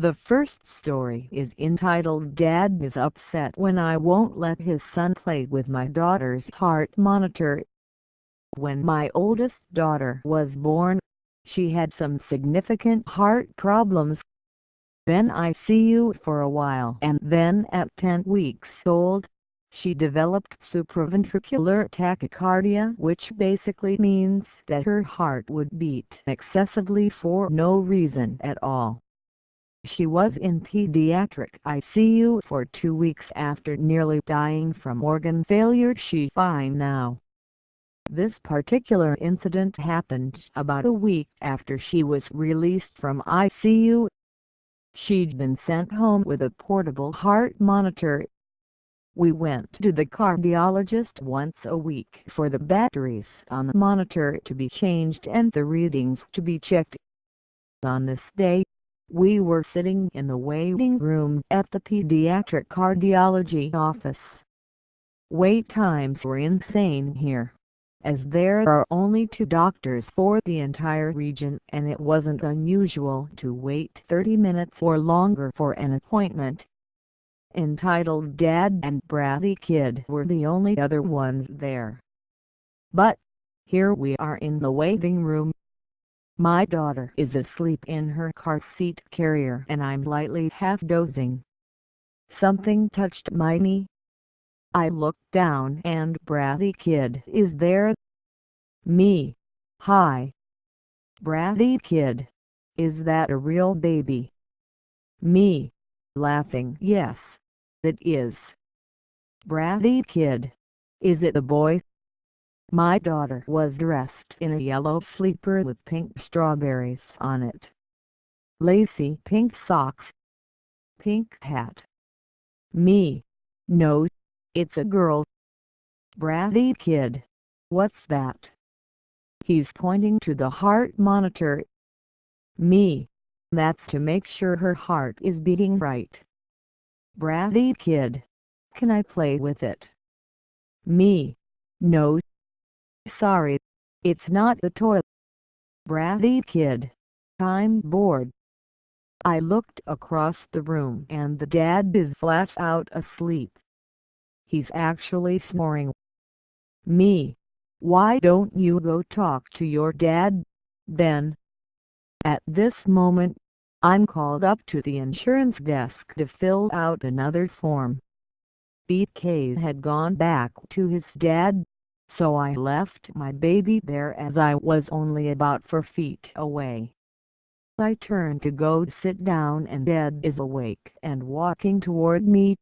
The first story is entitled "Dad is Upset When I Won't Let His Son Play with My Daughter's Heart Monitor." When my oldest daughter was born, she had some significant heart problems. Been ICU for a while, and then at 10 weeks old, she developed supraventricular tachycardia, which basically means that her heart would beat excessively for no reason at all. She was in pediatric ICU for 2 weeks after nearly dying from organ failure. She's fine now. This particular incident happened about a week after she was released from ICU. She'd been sent home with a portable heart monitor. We went to the cardiologist once a week for the batteries on the monitor to be changed and the readings to be checked. On this day, we were sitting in the waiting room at the pediatric cardiology office. Wait times were insane here, as there are only 2 doctors for the entire region, and it wasn't unusual to wait 30 minutes or longer for an appointment. Entitled Dad and Bratty Kid were the only other ones there. But here we are in the waiting room. My daughter is asleep in her car seat carrier and I'm lightly half dozing. Something touched my knee. I looked down and Bratty Kid is there. Me. Hi. Bratty Kid. Is that a real baby? Me. Laughing. Yes, it is. Bratty Kid. Is it a boy? My daughter was dressed in a yellow sleeper with pink strawberries on it. Lacy pink socks. Pink hat. Me. No, it's a girl. Bratty Kid. What's that? He's pointing to the heart monitor. Me. That's to make sure her heart is beating right. Bratty Kid. Can I play with it? Me. No. Sorry, it's not a toy. Bratty Kid. I'm bored. I looked across the room and the dad is flat out asleep. He's actually snoring. Me. Why don't you go talk to your dad, then? At this moment, I'm called up to the insurance desk to fill out another form. BK had gone back to his dad, so I left my baby there as I was only about 4 feet away. I turned to go sit down and Dad is awake and walking toward me.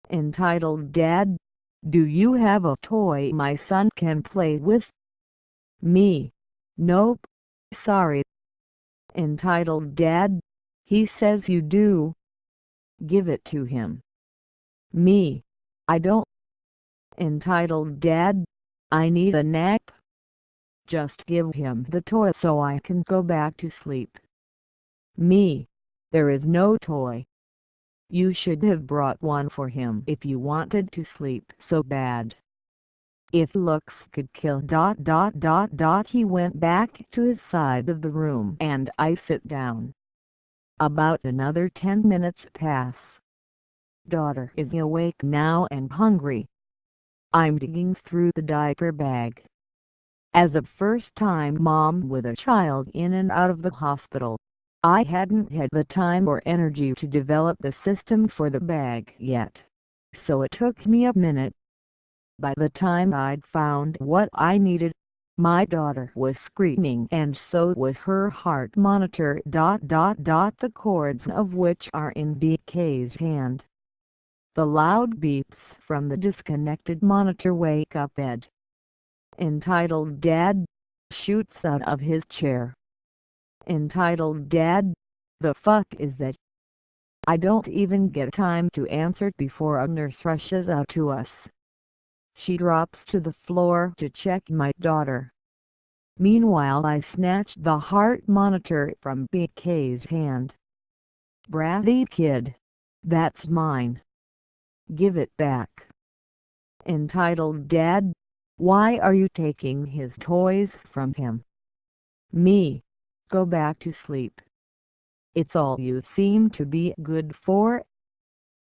Entitled Dad, do you have a toy my son can play with? Me. Nope. Sorry. Entitled Dad, he says you do. Give it to him. Me. I don't. Entitled Dad, I need a nap. Just give him the toy so I can go back to sleep. Me. There is no toy. You should have brought one for him if you wanted to sleep so bad. If looks could kill ... He went back to his side of the room and I sit down. About another 10 minutes pass. Daughter is awake now and hungry. I'm digging through the diaper bag. As a first-time mom with a child in and out of the hospital, I hadn't had the time or energy to develop the system for the bag yet, so it took me a minute. By the time I'd found what I needed, my daughter was screaming and so was her heart monitor ... The cords of which are in BK's hand. The loud beeps from the disconnected monitor wake up Ed. Entitled Dad shoots out of his chair. Entitled Dad, the fuck is that? I don't even get time to answer before a nurse rushes out to us. She drops to the floor to check my daughter. Meanwhile I snatch the heart monitor from BK's hand. Bratty Kid. That's mine. Give it back. Entitled Dad, why are you taking his toys from him? Me. Go back to sleep. It's all you seem to be good for."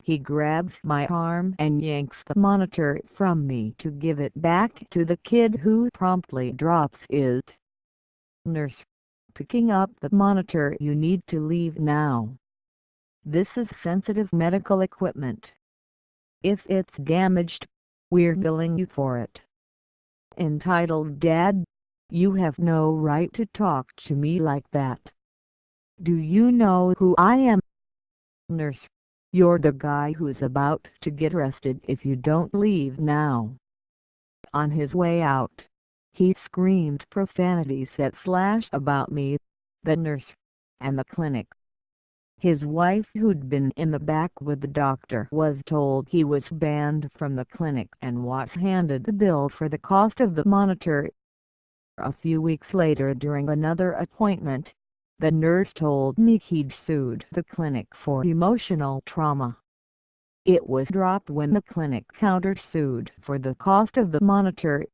He grabs my arm and yanks the monitor from me to give it back to the kid, who promptly drops it. Nurse: "Picking up the monitor, you need to leave now. This is sensitive medical equipment. If it's damaged, we're billing you for it." Entitled Dad: "You have no right to talk to me like that. Do you know who I am?" Nurse: "You're the guy who's about to get arrested if you don't leave now." On his way out, he screamed profanities at Slash about me, the nurse, and the clinic. His wife, who'd been in the back with the doctor, was told he was banned from the clinic and was handed a bill for the cost of the monitor. A few weeks later, during another appointment, the nurse told me he'd sued the clinic for emotional trauma. It was dropped when the clinic countersued for the cost of the monitor.